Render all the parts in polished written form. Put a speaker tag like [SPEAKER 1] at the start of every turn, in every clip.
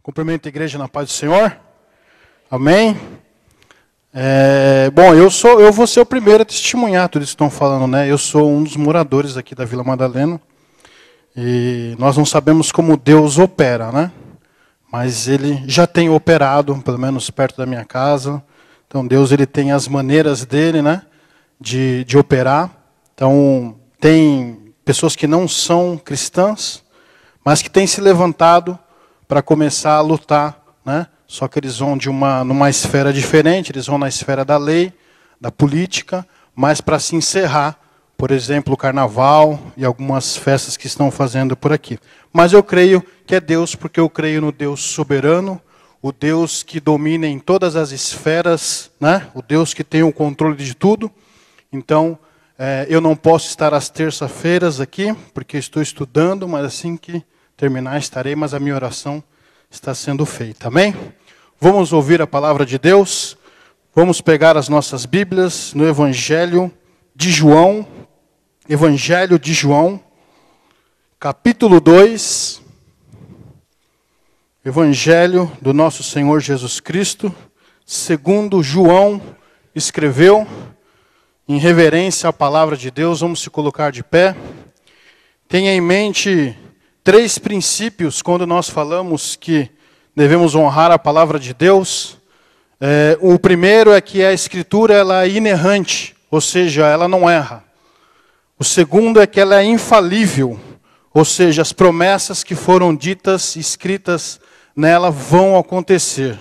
[SPEAKER 1] Cumprimento a igreja na paz do Senhor. Amém. Bom, eu vou ser o primeiro a testemunhar tudo isso que estão falando, né? Eu sou um dos moradores aqui da Vila Madalena. E nós não sabemos como Deus opera, né? Mas Ele já tem operado, pelo menos perto da minha casa. Então Deus ele tem as maneiras dele, né? De operar. Então tem pessoas que não são cristãs, mas que têm se levantado para começar a lutar, né? Só que eles vão numa esfera diferente, eles vão na esfera da lei, da política, mas para se encerrar, por exemplo, o carnaval e algumas festas que estão fazendo por aqui. Mas eu creio que é Deus, porque eu creio no Deus soberano, o Deus que domina em todas as esferas, né? O Deus que tem o controle de tudo. Então, eu não posso estar às terças-feiras aqui, porque estou estudando, mas assim que terminar estarei, mas a minha oração está sendo feita. Amém? Vamos ouvir a palavra de Deus. Vamos pegar as nossas Bíblias no Evangelho de João. Evangelho de João, capítulo 2. Evangelho do nosso Senhor Jesus Cristo, segundo João escreveu, em reverência à palavra de Deus. Vamos se colocar de pé. Tenha em mente 3 princípios quando nós falamos que devemos honrar a palavra de Deus. O primeiro é que a Escritura ela é inerrante, ou seja, ela não erra. O segundo é que ela é infalível, ou seja, as promessas que foram ditas, escritas nela vão acontecer.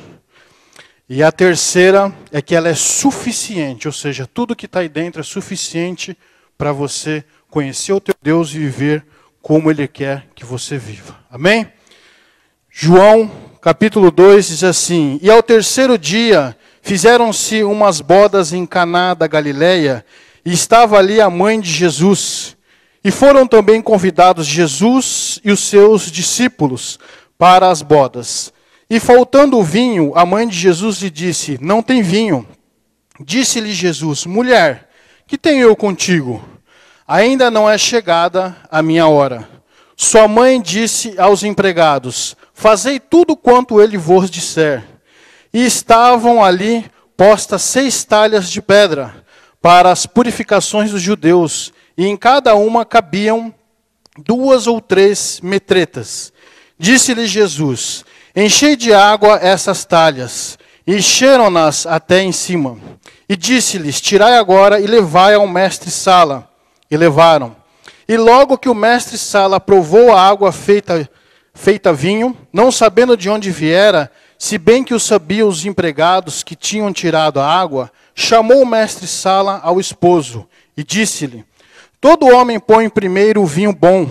[SPEAKER 1] E a terceira é que ela é suficiente, ou seja, tudo que está aí dentro é suficiente para você conhecer o teu Deus e viver como Ele quer que você viva. Amém? João, capítulo 2, diz assim: E ao terceiro dia fizeram-se umas bodas em Caná da Galileia, e estava ali a mãe de Jesus. E foram também convidados Jesus e os seus discípulos para as bodas. E faltando o vinho, a mãe de Jesus lhe disse: Não tem vinho. Disse-lhe Jesus: Mulher, que tenho eu contigo? Ainda não é chegada a minha hora. Sua mãe disse aos empregados: Fazei tudo quanto ele vos disser. E estavam ali postas 6 talhas de pedra para as purificações dos judeus, e em cada uma cabiam 2 ou 3 metretas. Disse-lhe Jesus: Enchei de água essas talhas. E encheram-nas até em cima. E disse-lhes: Tirai agora e levai ao mestre-sala. E levaram. E logo que o mestre-sala provou a água feita vinho, não sabendo de onde viera, se bem que o sabiam os empregados que tinham tirado a água, chamou o mestre-sala ao esposo e disse-lhe: Todo homem põe primeiro o vinho bom,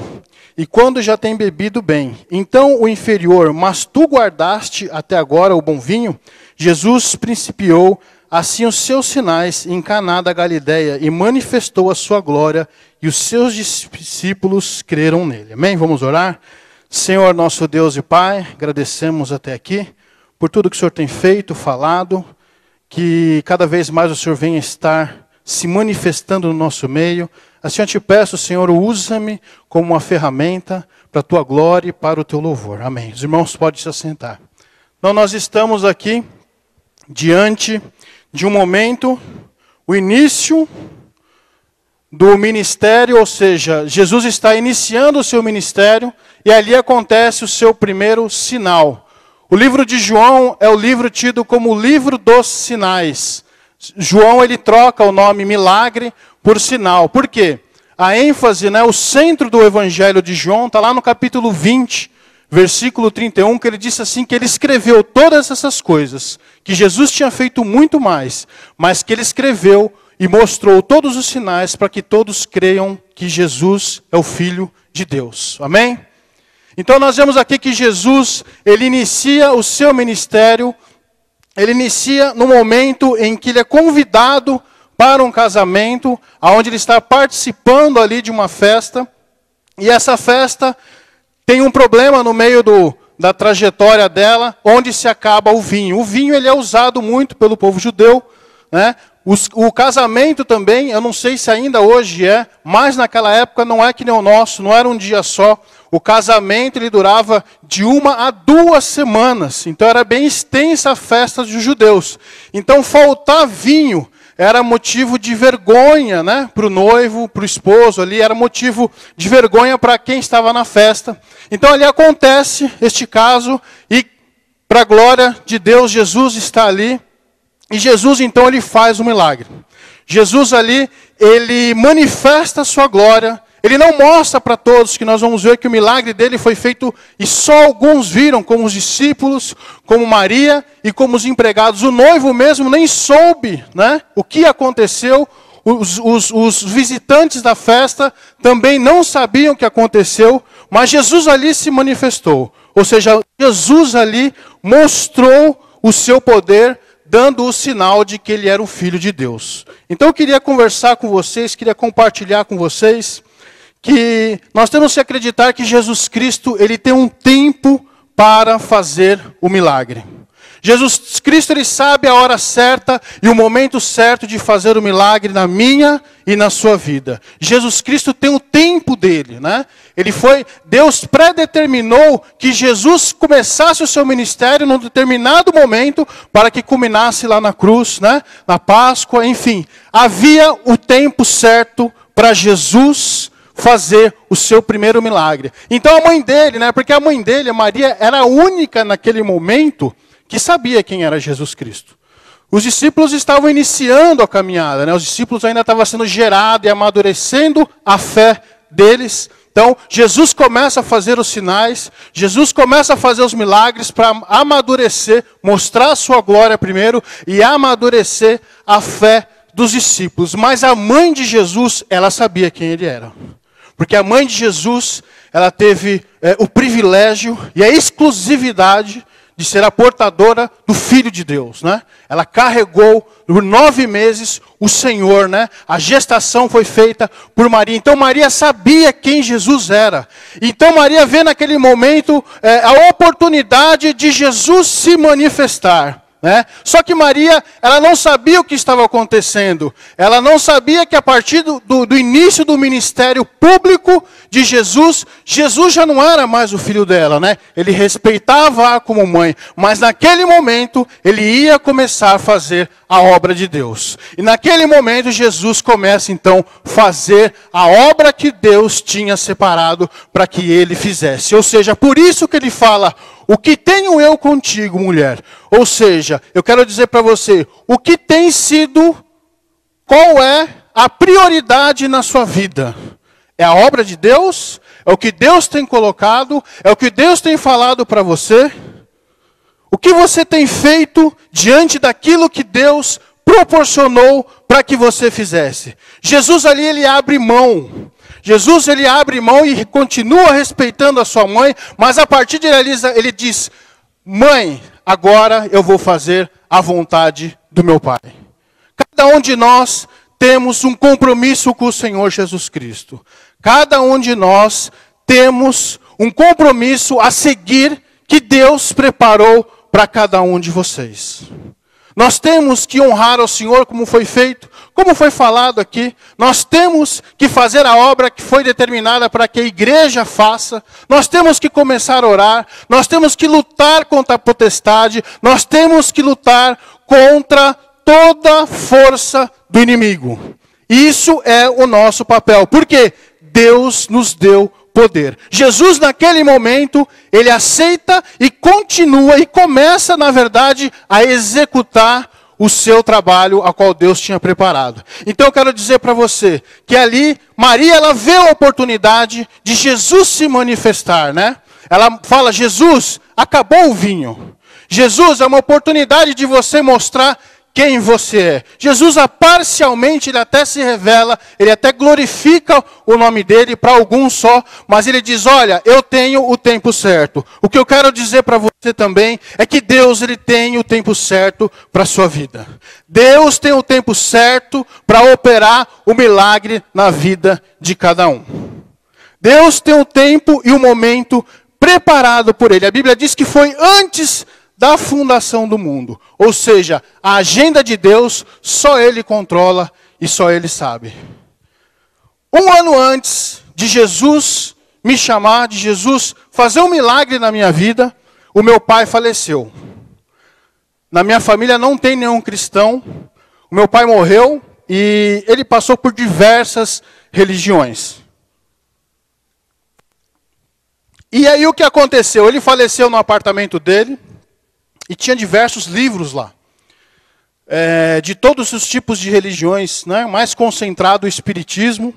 [SPEAKER 1] e quando já tem bebido bem, então o inferior, mas tu guardaste até agora o bom vinho? Jesus principiou assim os seus sinais em Caná da Galileia e manifestou a sua glória, e os seus discípulos creram nele. Amém? Vamos orar? Senhor, nosso Deus e Pai, agradecemos até aqui por tudo que o Senhor tem feito, falado, que cada vez mais o Senhor venha estar se manifestando no nosso meio. Assim eu te peço, Senhor, usa-me como uma ferramenta para a tua glória e para o teu louvor. Amém. Os irmãos podem se assentar. Então nós estamos aqui diante de um momento, o início do ministério, ou seja, Jesus está iniciando o seu ministério e ali acontece o seu primeiro sinal. O livro de João é o livro tido como o livro dos sinais. João ele troca o nome milagre por sinal. Por quê? A ênfase, o centro do evangelho de João está lá no capítulo 20, versículo 31, que ele disse assim, que ele escreveu todas essas coisas, que Jesus tinha feito muito mais, mas que ele escreveu e mostrou todos os sinais para que todos creiam que Jesus é o Filho de Deus. Amém? Então nós vemos aqui que Jesus, ele inicia o seu ministério, ele inicia no momento em que ele é convidado para um casamento, onde ele está participando ali de uma festa, e essa festa tem um problema no meio da trajetória dela, onde se acaba o vinho. O vinho ele é usado muito pelo povo judeu, né? O casamento também, eu não sei se ainda hoje é, mas naquela época não é que nem o nosso, não era um dia só. O casamento ele durava de 1 a 2 semanas. Então era bem extensa a festa dos judeus. Então faltar vinho era motivo de vergonha, né, para o noivo, para o esposo ali, era motivo de vergonha para quem estava na festa. Então ali acontece este caso e para a glória de Deus, Jesus está ali. E Jesus, então, ele faz um milagre. Jesus ali, ele manifesta a sua glória. Ele não mostra para todos, que nós vamos ver que o milagre dele foi feito e só alguns viram, como os discípulos, como Maria e como os empregados. O noivo mesmo nem soube, né, o que aconteceu. Os visitantes da festa também não sabiam o que aconteceu, mas Jesus ali se manifestou. Ou seja, Jesus ali mostrou o seu poder, dando o sinal de que ele era o Filho de Deus. Então eu queria conversar com vocês, queria compartilhar com vocês, que nós temos que acreditar que Jesus Cristo, ele tem um tempo para fazer o milagre. Jesus Cristo, ele sabe a hora certa e o momento certo de fazer o milagre na minha e na sua vida. Jesus Cristo tem o tempo dele, né? Deus predeterminou que Jesus começasse o seu ministério num determinado momento para que culminasse lá na cruz, né? Na Páscoa, enfim. Havia o tempo certo para Jesus fazer o seu primeiro milagre. Então a mãe dele, né? Porque a mãe dele, a Maria, era a única naquele momento que sabia quem era Jesus Cristo. Os discípulos estavam iniciando a caminhada, né? Os discípulos ainda estavam sendo gerados e amadurecendo a fé deles. Então, Jesus começa a fazer os sinais, Jesus começa a fazer os milagres para amadurecer, mostrar a sua glória primeiro e amadurecer a fé dos discípulos. Mas a mãe de Jesus, ela sabia quem ele era. Porque a mãe de Jesus, ela teve o privilégio e a exclusividade de ser a portadora do Filho de Deus, né? Ela carregou por 9 meses o Senhor, né? A gestação foi feita por Maria. Então Maria sabia quem Jesus era. Então Maria vê naquele momento a oportunidade de Jesus se manifestar, né? Só que Maria, ela não sabia o que estava acontecendo. Ela não sabia que a partir do início do ministério público de Jesus, Jesus já não era mais o filho dela, né? Ele respeitava-a como mãe, mas naquele momento ele ia começar a fazer a obra de Deus. E naquele momento Jesus começa então a fazer a obra que Deus tinha separado para que ele fizesse. Ou seja, por isso que ele fala: o que tenho eu contigo, mulher? Ou seja, eu quero dizer para você, o que tem sido, qual é a prioridade na sua vida? É a obra de Deus? É o que Deus tem colocado? É o que Deus tem falado para você? O que você tem feito diante daquilo que Deus proporcionou para que você fizesse? Jesus ali, ele abre mão. Jesus, ele abre mão e continua respeitando a sua mãe, mas a partir de ele diz: mãe, agora eu vou fazer a vontade do meu Pai. Cada um de nós temos um compromisso com o Senhor Jesus Cristo. Cada um de nós temos um compromisso a seguir que Deus preparou para cada um de vocês. Nós temos que honrar ao Senhor como foi feito, como foi falado aqui. Nós temos que fazer a obra que foi determinada para que a igreja faça. Nós temos que começar a orar. Nós temos que lutar contra a potestade. Nós temos que lutar contra toda força do inimigo. Isso é o nosso papel. Por quê? Deus nos deu poder. Jesus, naquele momento, ele aceita e continua e começa, na verdade, a executar o seu trabalho a qual Deus tinha preparado. Então eu quero dizer para você que ali Maria, ela vê a oportunidade de Jesus se manifestar, né? Ela fala: Jesus, acabou o vinho. Jesus, é uma oportunidade de você mostrar quem você é. Jesus, parcialmente, ele até se revela, ele até glorifica o nome dele para alguns só, mas ele diz: olha, eu tenho o tempo certo. O que eu quero dizer para você também é que Deus, ele tem o tempo certo para a sua vida. Deus tem o tempo certo para operar o milagre na vida de cada um. Deus tem o tempo e o momento preparado por ele. A Bíblia diz que foi antes da fundação do mundo. Ou seja, a agenda de Deus só Ele controla e só Ele sabe. Um ano antes de Jesus me chamar, de Jesus fazer um milagre na minha vida, o meu pai faleceu. Na minha família não tem nenhum cristão. O meu pai morreu e ele passou por diversas religiões. E aí o que aconteceu? Ele faleceu no apartamento dele e tinha diversos livros lá. De todos os tipos de religiões, né? Mais concentrado o espiritismo.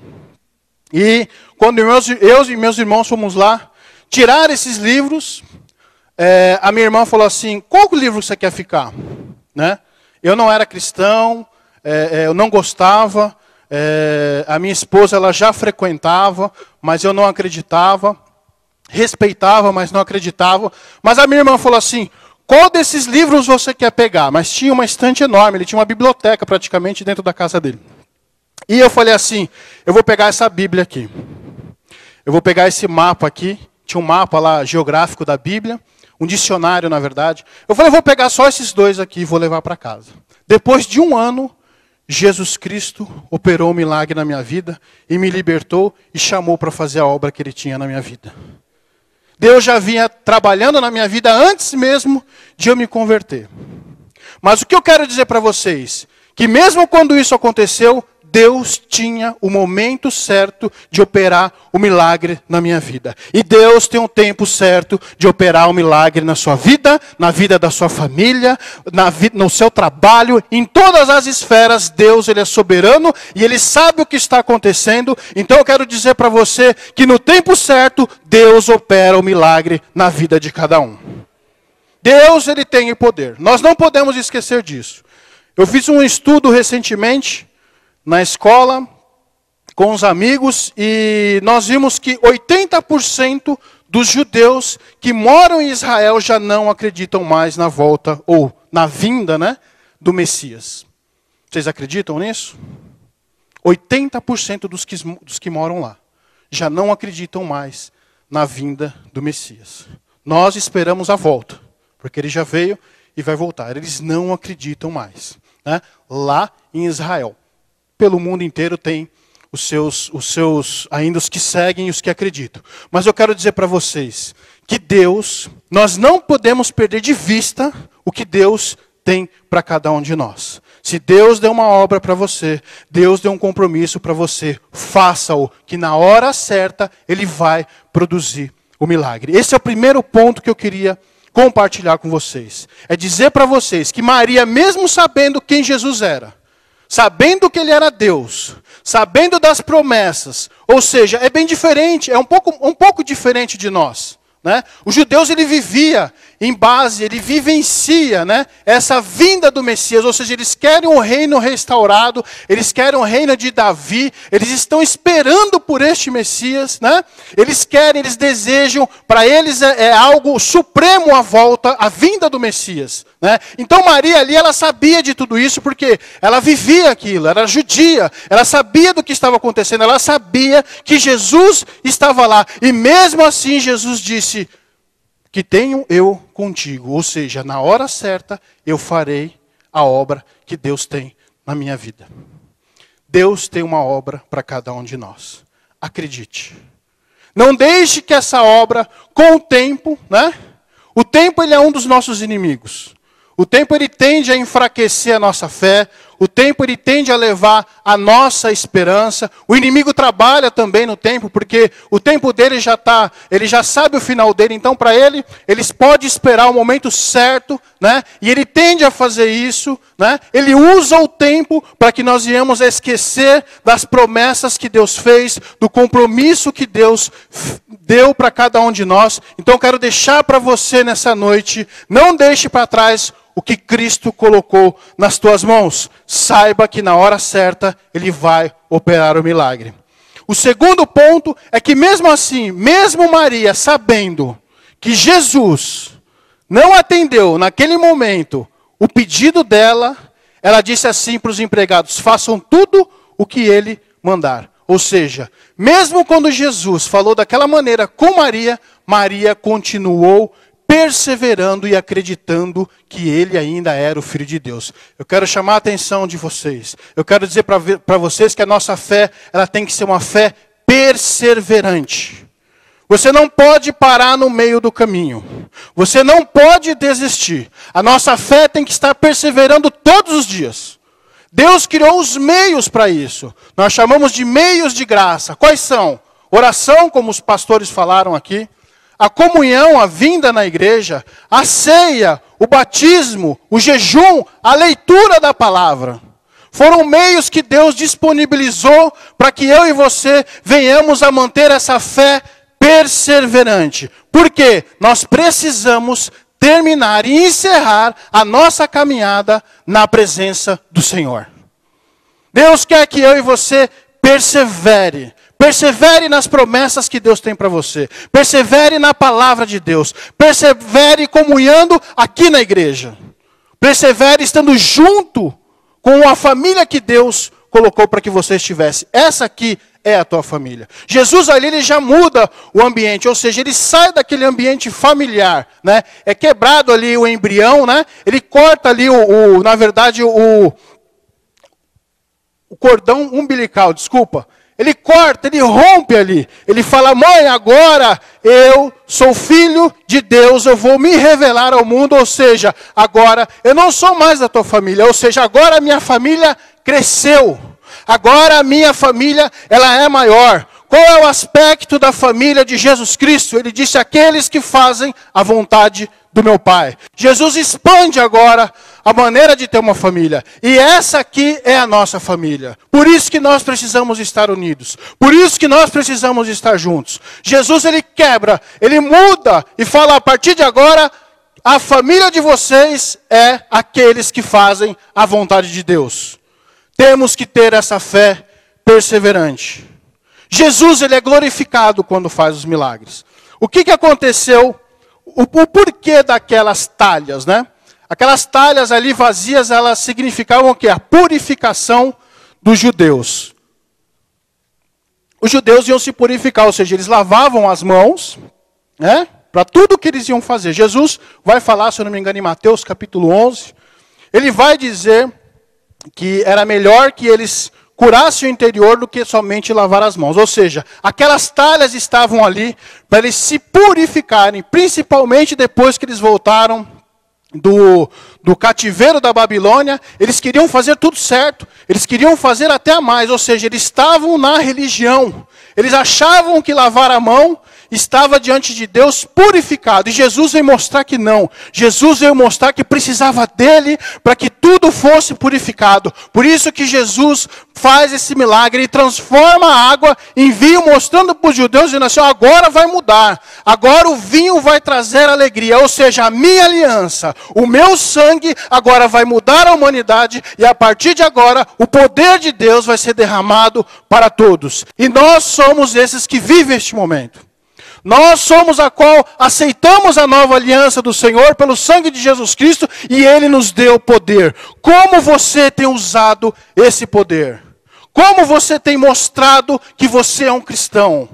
[SPEAKER 1] E quando eu e meus irmãos fomos lá tirar esses livros, a minha irmã falou assim, qual livro você quer ficar? Né? Eu não era cristão, eu não gostava, a minha esposa ela já frequentava, mas eu não acreditava, respeitava, mas não acreditava. Mas a minha irmã falou assim, qual desses livros você quer pegar? Mas tinha uma estante enorme, ele tinha uma biblioteca praticamente dentro da casa dele. E eu falei assim, eu vou pegar essa Bíblia aqui. Eu vou pegar esse mapa aqui. Tinha um mapa lá geográfico da Bíblia. Um dicionário, na verdade. Eu falei, eu vou pegar só esses dois aqui e vou levar para casa. Depois de um ano, Jesus Cristo operou um milagre na minha vida e me libertou e chamou para fazer a obra que Ele tinha na minha vida. Deus já vinha trabalhando na minha vida antes mesmo de eu me converter. Mas o que eu quero dizer para vocês, que mesmo quando isso aconteceu, Deus tinha o momento certo de operar o milagre na minha vida. E Deus tem um tempo certo de operar o milagre na sua vida, na vida da sua família, no seu trabalho, em todas as esferas. Deus ele é soberano e Ele sabe o que está acontecendo. Então eu quero dizer para você que no tempo certo, Deus opera o milagre na vida de cada um. Deus ele tem o poder. Nós não podemos esquecer disso. Eu fiz um estudo recentemente na escola, com os amigos, e nós vimos que 80% dos judeus que moram em Israel já não acreditam mais na volta, ou na vinda, né, do Messias. Vocês acreditam nisso? 80% dos que moram lá já não acreditam mais na vinda do Messias. Nós esperamos a volta, porque Ele já veio e vai voltar. Eles não acreditam mais, né, lá em Israel. Pelo mundo inteiro tem os seus, ainda os que seguem e os que acreditam. Mas eu quero dizer para vocês que Deus, nós não podemos perder de vista o que Deus tem para cada um de nós. Se Deus deu uma obra para você, Deus deu um compromisso para você, faça-o, que na hora certa Ele vai produzir o milagre. Esse é o primeiro ponto que eu queria compartilhar com vocês. É dizer para vocês que Maria, mesmo sabendo quem Jesus era, sabendo que Ele era Deus, sabendo das promessas, ou seja, é bem diferente, é um pouco diferente de nós. Né? Os judeus ele vivia em base, ele vivencia, né, essa vinda do Messias, ou seja, eles querem um reino restaurado, eles querem o reino de Davi, eles estão esperando por este Messias, né? Eles desejam, para eles é algo supremo a volta, a vinda do Messias. Né? Então Maria ali, ela sabia de tudo isso, porque ela vivia aquilo, era judia, ela sabia do que estava acontecendo, ela sabia que Jesus estava lá, e mesmo assim Jesus disse, que tenho eu contigo, ou seja, na hora certa eu farei a obra que Deus tem na minha vida. Deus tem uma obra para cada um de nós. Acredite. Não deixe que essa obra, com o tempo, né? O tempo ele é um dos nossos inimigos. O tempo ele tende a enfraquecer a nossa fé. O tempo ele tende a levar a nossa esperança. O inimigo trabalha também no tempo, porque o tempo dele ele já sabe o final dele. Então para ele pode esperar o momento certo, né? E ele tende a fazer isso, né? Ele usa o tempo para que nós venhamos a esquecer das promessas que Deus fez, do compromisso que Deus deu para cada um de nós. Então eu quero deixar para você nessa noite, não deixe para trás o que Cristo colocou nas tuas mãos. Saiba que na hora certa Ele vai operar o milagre. O segundo ponto é que mesmo assim, mesmo Maria sabendo que Jesus não atendeu naquele momento o pedido dela, ela disse assim para os empregados, façam tudo o que Ele mandar. Ou seja, mesmo quando Jesus falou daquela maneira com Maria, Maria continuou perseverando e acreditando que ele ainda era o Filho de Deus. Eu quero chamar a atenção de vocês. Eu quero dizer para vocês que a nossa fé, ela tem que ser uma fé perseverante. Você não pode parar no meio do caminho. Você não pode desistir. A nossa fé tem que estar perseverando todos os dias. Deus criou os meios para isso. Nós chamamos de meios de graça. Quais são? Oração, como os pastores falaram aqui. A comunhão, a vinda na igreja, a ceia, o batismo, o jejum, a leitura da palavra. Foram meios que Deus disponibilizou para que eu e você venhamos a manter essa fé perseverante. Por quê? Nós precisamos terminar e encerrar a nossa caminhada na presença do Senhor. Deus quer que eu e você persevere. Persevere nas promessas que Deus tem para você. Persevere na palavra de Deus. Persevere comunhando aqui na igreja. Persevere estando junto com a família que Deus colocou para que você estivesse. Essa aqui é a tua família. Jesus ali, ele já muda o ambiente, ou seja, ele sai daquele ambiente familiar, né? É quebrado ali o embrião, né? Ele corta ali na verdade, o cordão umbilical, desculpa. Ele corta, ele rompe ali. Ele fala, mãe, agora eu sou filho de Deus, eu vou me revelar ao mundo. Ou seja, agora eu não sou mais da tua família. Ou seja, agora a minha família cresceu. Agora a minha família, ela é maior. Qual é o aspecto da família de Jesus Cristo? Ele disse, aqueles que fazem a vontade do meu Pai. Jesus expande agora a maneira de ter uma família. E essa aqui é a nossa família. Por isso que nós precisamos estar unidos. Por isso que nós precisamos estar juntos. Jesus, ele quebra, ele muda e fala, a partir de agora, a família de vocês é aqueles que fazem a vontade de Deus. Temos que ter essa fé perseverante. Jesus, ele é glorificado quando faz os milagres. O que aconteceu? O porquê daquelas talhas, né? Aquelas talhas ali vazias, elas significavam o quê? A purificação dos judeus. Os judeus iam se purificar, ou seja, eles lavavam as mãos, né? Para tudo que eles iam fazer. Jesus vai falar, se eu não me engano, em Mateus capítulo 11. Ele vai dizer que era melhor que eles curassem o interior do que somente lavar as mãos. Ou seja, aquelas talhas estavam ali para eles se purificarem, principalmente depois que eles voltaram do cativeiro da Babilônia. Eles queriam fazer tudo certo, eles queriam fazer até a mais, ou seja, eles estavam na religião. Eles achavam que lavar a mão estava diante de Deus purificado. E Jesus veio mostrar que não. Jesus veio mostrar que precisava dele para que tudo fosse purificado. Por isso que Jesus faz esse milagre e transforma a água em vinho, mostrando para os judeus, dizendo assim, agora vai mudar. Agora o vinho vai trazer alegria. Ou seja, a minha aliança, o meu sangue agora vai mudar a humanidade. E a partir de agora, o poder de Deus vai ser derramado para todos. E nós somos esses que vivem este momento. Nós somos a qual aceitamos a nova aliança do Senhor pelo sangue de Jesus Cristo e Ele nos deu poder. Como você tem usado esse poder? Como você tem mostrado que você é um cristão?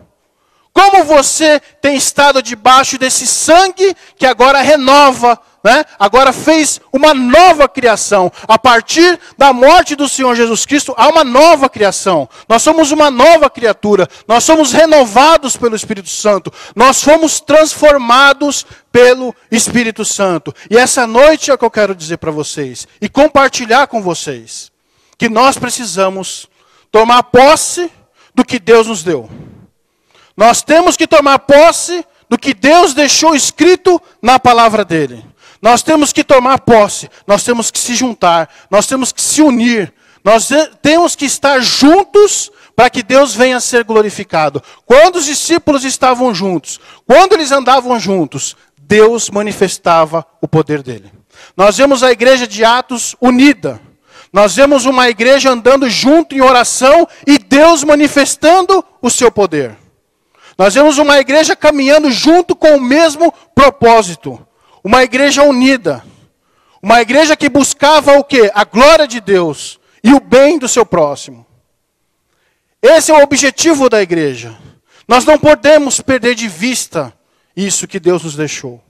[SPEAKER 1] Como você tem estado debaixo desse sangue que agora renova, né? Agora fez uma nova criação. A partir da morte do Senhor Jesus Cristo, há uma nova criação. Nós somos uma nova criatura. Nós somos renovados pelo Espírito Santo. Nós fomos transformados pelo Espírito Santo. E essa noite é o que eu quero dizer para vocês e compartilhar com vocês. Que nós precisamos tomar posse do que Deus nos deu. Nós temos que tomar posse do que Deus deixou escrito na palavra dele. Nós temos que tomar posse, nós temos que se juntar, nós temos que se unir, nós temos que estar juntos para que Deus venha a ser glorificado. Quando os discípulos estavam juntos, quando eles andavam juntos, Deus manifestava o poder dele. Nós vemos a igreja de Atos unida. Nós vemos uma igreja andando junto em oração e Deus manifestando o seu poder. Nós vemos uma igreja caminhando junto com o mesmo propósito. Uma igreja unida. Uma igreja que buscava o quê? A glória de Deus e o bem do seu próximo. Esse é o objetivo da igreja. Nós não podemos perder de vista isso que Deus nos deixou.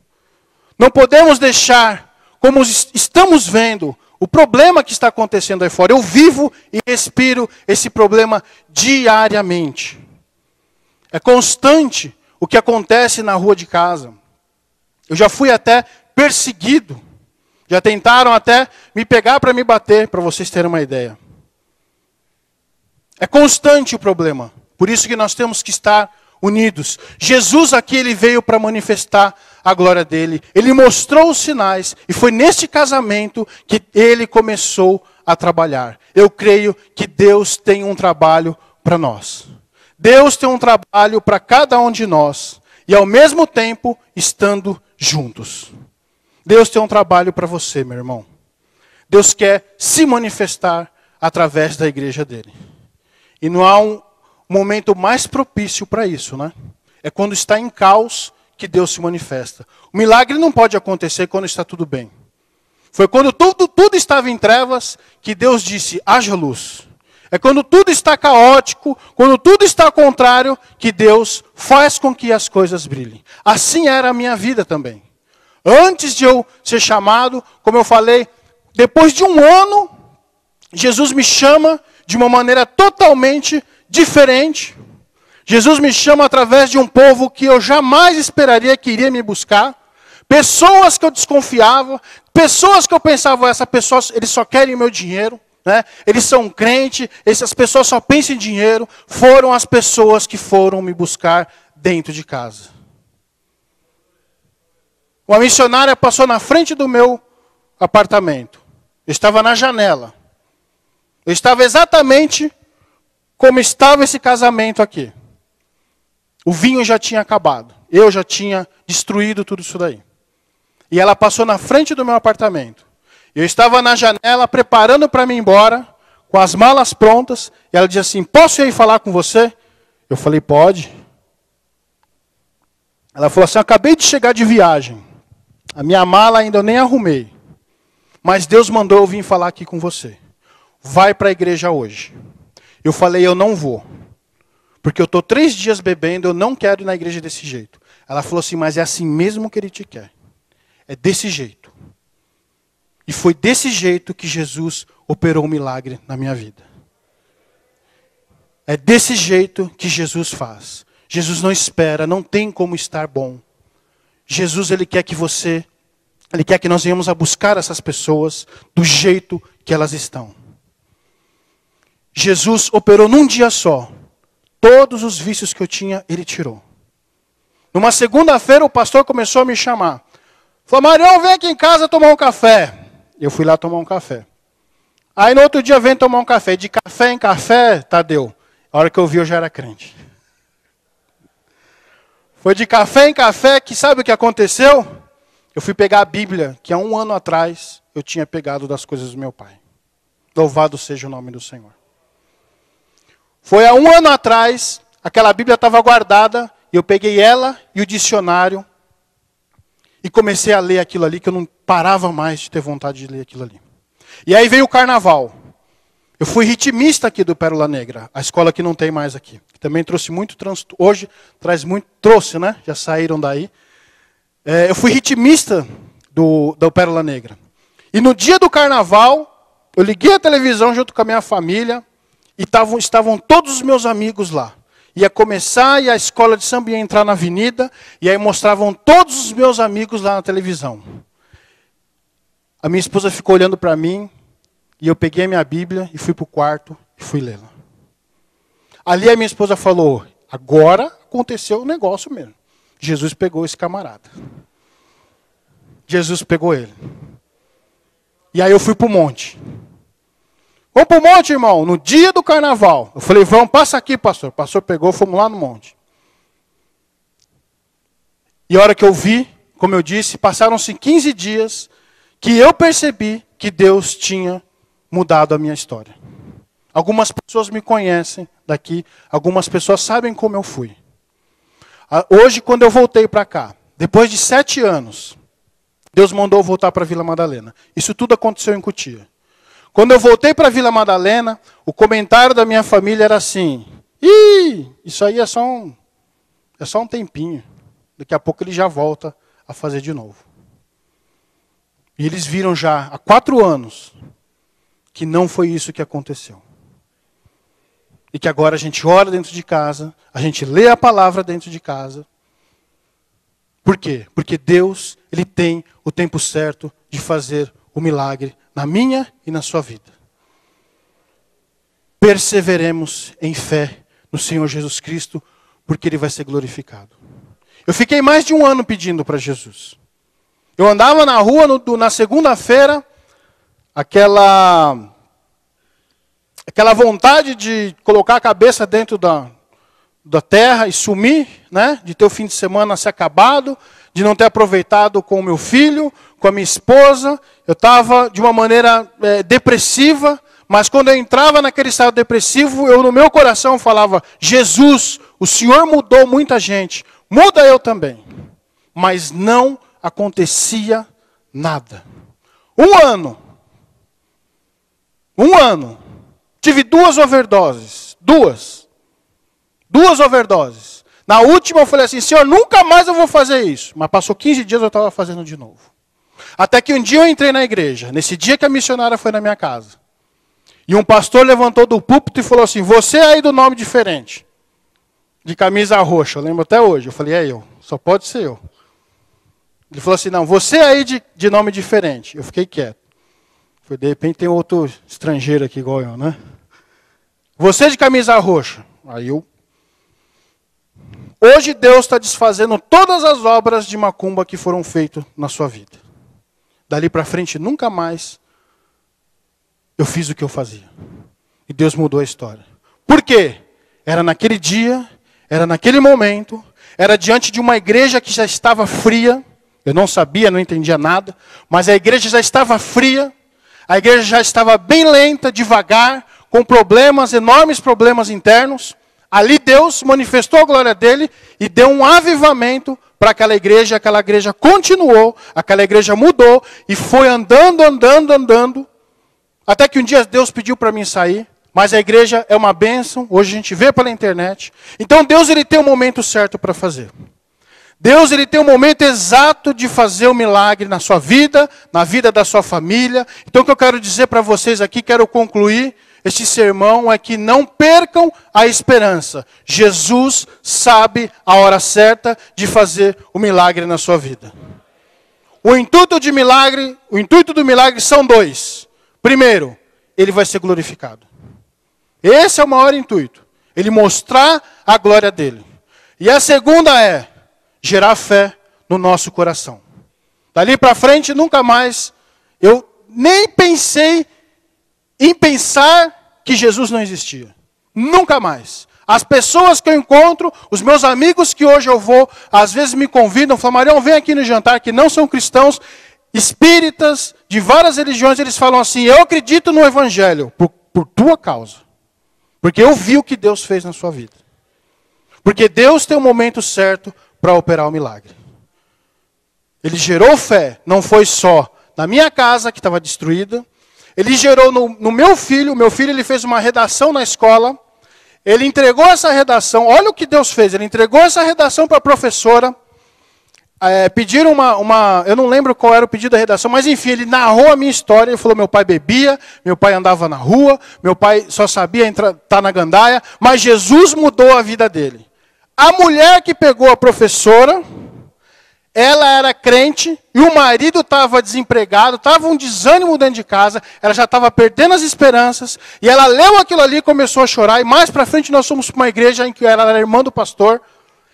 [SPEAKER 1] Não podemos deixar, como estamos vendo, o problema que está acontecendo aí fora. Eu vivo e respiro esse problema diariamente. É constante o que acontece na rua de casa. Eu já fui até perseguido. Já tentaram até me pegar para me bater, para vocês terem uma ideia. É constante o problema. Por isso que nós temos que estar unidos. Jesus aqui, ele veio para manifestar a glória dele. Ele mostrou os sinais. E foi neste casamento que ele começou a trabalhar. Eu creio que Deus tem um trabalho para nós. Deus tem um trabalho para cada um de nós. E ao mesmo tempo, estando juntos. Deus tem um trabalho para você, meu irmão. Deus quer se manifestar através da igreja dele. E não há um momento mais propício para isso, né? É quando está em caos que Deus se manifesta. O milagre não pode acontecer quando está tudo bem. Foi quando tudo estava em trevas que Deus disse, haja luz. É quando tudo está caótico, quando tudo está ao contrário, que Deus faz com que as coisas brilhem. Assim era a minha vida também. Antes de eu ser chamado, como eu falei, depois de um ano, Jesus me chama de uma maneira totalmente diferente. Jesus me chama através de um povo que eu jamais esperaria que iria me buscar. Pessoas que eu desconfiava, pessoas que eu pensava, essa pessoa, eles só querem o meu dinheiro, né? Eles são crentes, essas pessoas só pensam em dinheiro. Foram as pessoas que foram me buscar dentro de casa. Uma missionária passou na frente do meu apartamento. Eu estava na janela. Eu estava exatamente como estava esse casamento aqui. O vinho já tinha acabado. Eu já tinha destruído tudo isso daí. E ela passou na frente do meu apartamento. Eu estava na janela preparando para me ir embora, com as malas prontas. E ela disse assim, posso ir falar com você? Eu falei, pode. Ela falou assim, acabei de chegar de viagem. A minha mala ainda eu nem arrumei. Mas Deus mandou eu vir falar aqui com você. Vai para a igreja hoje. Eu falei, eu não vou. Porque eu estou 3 dias bebendo, eu não quero ir na igreja desse jeito. Ela falou assim, mas é assim mesmo que ele te quer. É desse jeito. E foi desse jeito que Jesus operou um milagre na minha vida. É desse jeito que Jesus faz. Jesus não espera, não tem como estar bom. Jesus, ele quer que ele quer que nós venhamos a buscar essas pessoas do jeito que elas estão. Jesus operou num dia só. Todos os vícios que eu tinha, ele tirou. Numa segunda-feira, o pastor começou a me chamar. Falou, Marião, vem aqui em casa tomar um café. Eu fui lá tomar um café. Aí no outro dia, vem tomar um café. De café em café, Tadeu. A hora que eu vi, eu já era crente. Foi de café em café que sabe o que aconteceu? Eu fui pegar a Bíblia, que há 1 ano atrás, eu tinha pegado das coisas do meu pai. Louvado seja o nome do Senhor. Foi há 1 ano atrás, aquela Bíblia estava guardada, e eu peguei ela e o dicionário, e comecei a ler aquilo ali, que eu não parava mais de ter vontade de ler aquilo ali. E aí veio o carnaval. Eu fui ritmista aqui do Pérola Negra, a escola que não tem mais aqui. Que também trouxe muito transtorno. Hoje trouxe, né? Já saíram daí. Eu fui ritmista do Pérola Negra. E no dia do carnaval, eu liguei a televisão junto com a minha família, e estavam todos os meus amigos lá. Ia começar e a escola de samba ia entrar na avenida, e aí mostravam todos os meus amigos lá na televisão. A minha esposa ficou olhando para mim, e eu peguei a minha Bíblia e fui para o quarto e fui lê-la. Ali a minha esposa falou, agora aconteceu o negócio mesmo. Jesus pegou esse camarada. Jesus pegou ele. E aí eu fui para o monte. Vamos para o monte, irmão, no dia do carnaval. Eu falei, vamos, passa aqui, pastor. O pastor pegou, fomos lá no monte. E a hora que eu vi, como eu disse, passaram-se 15 dias que eu percebi que Deus tinha mudado a minha história. Algumas pessoas me conhecem daqui, algumas pessoas sabem como eu fui. Hoje, quando eu voltei para cá, depois de 7 anos, Deus mandou eu voltar para Vila Madalena. Isso tudo aconteceu em Cotia. Quando eu voltei para Vila Madalena, o comentário da minha família era assim, isso aí é só um tempinho. Daqui a pouco ele já volta a fazer de novo. E eles viram já há 4 anos que não foi isso que aconteceu. E que agora a gente ora dentro de casa, a gente lê a palavra dentro de casa. Por quê? Porque Deus, Ele tem o tempo certo de fazer o milagre na minha e na sua vida. Perseveremos em fé no Senhor Jesus Cristo, porque Ele vai ser glorificado. Eu fiquei mais de 1 ano pedindo para Jesus. Eu andava na rua na segunda-feira, aquela vontade de colocar a cabeça dentro da terra e sumir, né? De ter o fim de semana se acabado, de não ter aproveitado com o meu filho, com a minha esposa. Eu estava de uma maneira depressiva, mas quando eu entrava naquele estado depressivo, eu no meu coração falava, Jesus, o Senhor mudou muita gente, muda eu também. Mas não acontecia nada. 1 ano. 1 ano. Tive 2 overdoses. 2 overdoses. Na última eu falei assim, Senhor, nunca mais eu vou fazer isso. Mas passou 15 dias eu estava fazendo de novo. Até que um dia eu entrei na igreja. Nesse dia que a missionária foi na minha casa. E um pastor levantou do púlpito e falou assim, você aí do nome diferente. De camisa roxa. Eu lembro até hoje. Eu falei, é eu. Só pode ser eu. Ele falou assim, não, você aí de nome diferente. Eu fiquei quieto. Foi, de repente tem outro estrangeiro aqui igual eu, né? Você de camisa roxa. Aí eu... Hoje Deus está desfazendo todas as obras de macumba que foram feitas na sua vida. Dali para frente, nunca mais eu fiz o que eu fazia. E Deus mudou a história. Por quê? Era naquele dia, era naquele momento, era diante de uma igreja que já estava fria. Eu não sabia, não entendia nada, mas a igreja já estava fria, a igreja já estava bem lenta, devagar, com problemas, enormes problemas internos. Ali Deus manifestou a glória dele e deu um avivamento para aquela igreja continuou, aquela igreja mudou e foi andando, até que um dia Deus pediu para mim sair, mas a igreja é uma bênção, hoje a gente vê pela internet. Então Deus ele tem um momento certo para fazer. Deus ele tem um momento exato de fazer o milagre na sua vida, na vida da sua família. Então o que eu quero dizer para vocês aqui, quero concluir este sermão, é que não percam a esperança. Jesus sabe a hora certa de fazer o milagre na sua vida. O intuito do milagre são 2. Primeiro, ele vai ser glorificado. Esse é o maior intuito. Ele mostrar a glória dele. E a segunda é gerar fé no nosso coração. Dali para frente, nunca mais, eu nem pensei em pensar que Jesus não existia. Nunca mais. As pessoas que eu encontro, os meus amigos que hoje eu vou, às vezes me convidam, falam, Marião, vem aqui no jantar, que não são cristãos, espíritas, de várias religiões, eles falam assim, eu acredito no evangelho, por tua causa. Porque eu vi o que Deus fez na sua vida. Porque Deus tem um momento certo para operar o milagre. Ele gerou fé, não foi só na minha casa que estava destruída, ele gerou no meu filho ele fez uma redação na escola, ele entregou essa redação, olha o que Deus fez, ele entregou essa redação para a professora, pediram eu não lembro qual era o pedido da redação, mas enfim, ele narrou a minha história, ele falou, meu pai bebia, meu pai andava na rua, meu pai só sabia estar na gandaia, mas Jesus mudou a vida dele. A mulher que pegou a professora, ela era crente e o marido estava desempregado, estava um desânimo dentro de casa, ela já estava perdendo as esperanças, e ela leu aquilo ali e começou a chorar, e mais para frente nós fomos para uma igreja em que ela era irmã do pastor,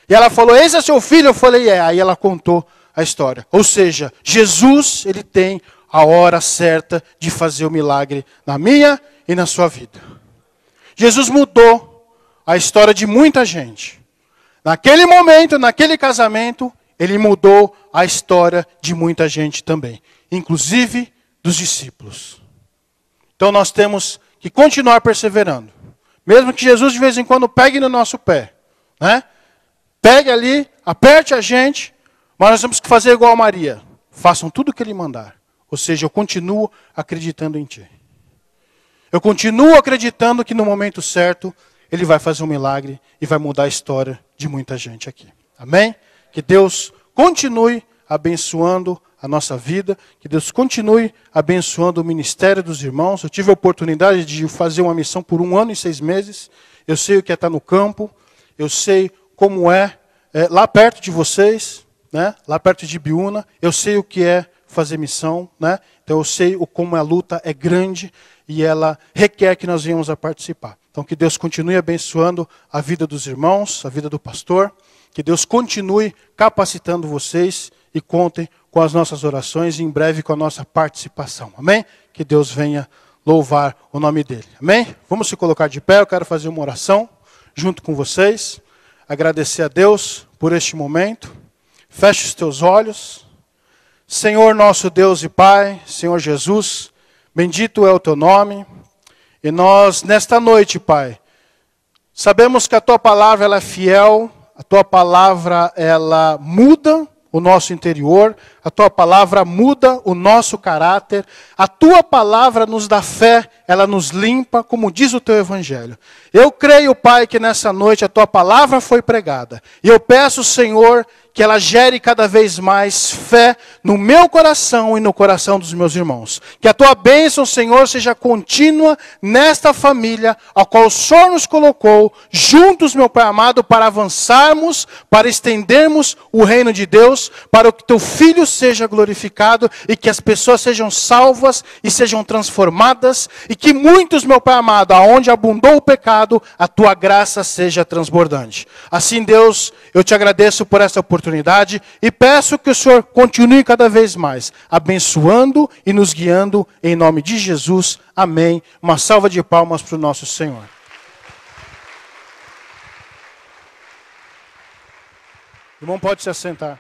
[SPEAKER 1] e ela falou, esse é seu filho? Eu falei, é. Aí ela contou a história. Ou seja, Jesus, ele tem a hora certa de fazer o milagre na minha e na sua vida. Jesus mudou a história de muita gente. Naquele momento, naquele casamento, ele mudou a história de muita gente também, inclusive dos discípulos. Então nós temos que continuar perseverando. Mesmo que Jesus de vez em quando pegue no nosso pé, né? Pegue ali, aperte a gente, mas nós temos que fazer igual a Maria. Façam tudo o que ele mandar. Ou seja, eu continuo acreditando em ti. Eu continuo acreditando que no momento certo ele vai fazer um milagre e vai mudar a história de muita gente aqui. Amém? Que Deus continue abençoando a nossa vida, que Deus continue abençoando o ministério dos irmãos. Eu tive a oportunidade de fazer uma missão por 1 ano e 6 meses. Eu sei o que é estar no campo, eu sei como é lá perto de vocês, né? Lá perto de Ibiúna, eu sei o que é fazer missão, né? Então eu sei como a luta é grande e ela requer que nós venhamos a participar. Então que Deus continue abençoando a vida dos irmãos, a vida do pastor, que Deus continue capacitando vocês e contem com as nossas orações e em breve com a nossa participação. Amém? Que Deus venha louvar o nome dele. Amém? Vamos se colocar de pé, eu quero fazer uma oração junto com vocês. Agradecer a Deus por este momento. Feche os teus olhos. Senhor nosso Deus e Pai, Senhor Jesus, bendito é o teu nome. E nós, nesta noite, Pai, sabemos que a tua palavra ela é fiel, a tua palavra ela muda o nosso interior, a tua palavra muda o nosso caráter, a tua palavra nos dá fé, ela nos limpa, como diz o teu evangelho. Eu creio, Pai, que nessa noite a tua palavra foi pregada. E eu peço, Senhor, que ela gere cada vez mais fé no meu coração e no coração dos meus irmãos. Que a tua bênção, Senhor, seja contínua nesta família, a qual o Senhor nos colocou, juntos, meu Pai amado, para avançarmos, para estendermos o reino de Deus, para que teu Filho seja glorificado e que as pessoas sejam salvas e sejam transformadas, e que muitos, meu Pai amado, aonde abundou o pecado, a tua graça seja transbordante. Assim, Deus, eu te agradeço por essa oportunidade e peço que o Senhor continue cada vez mais abençoando e nos guiando em nome de Jesus. Amém. Uma salva de palmas para o nosso Senhor. O irmão pode se assentar.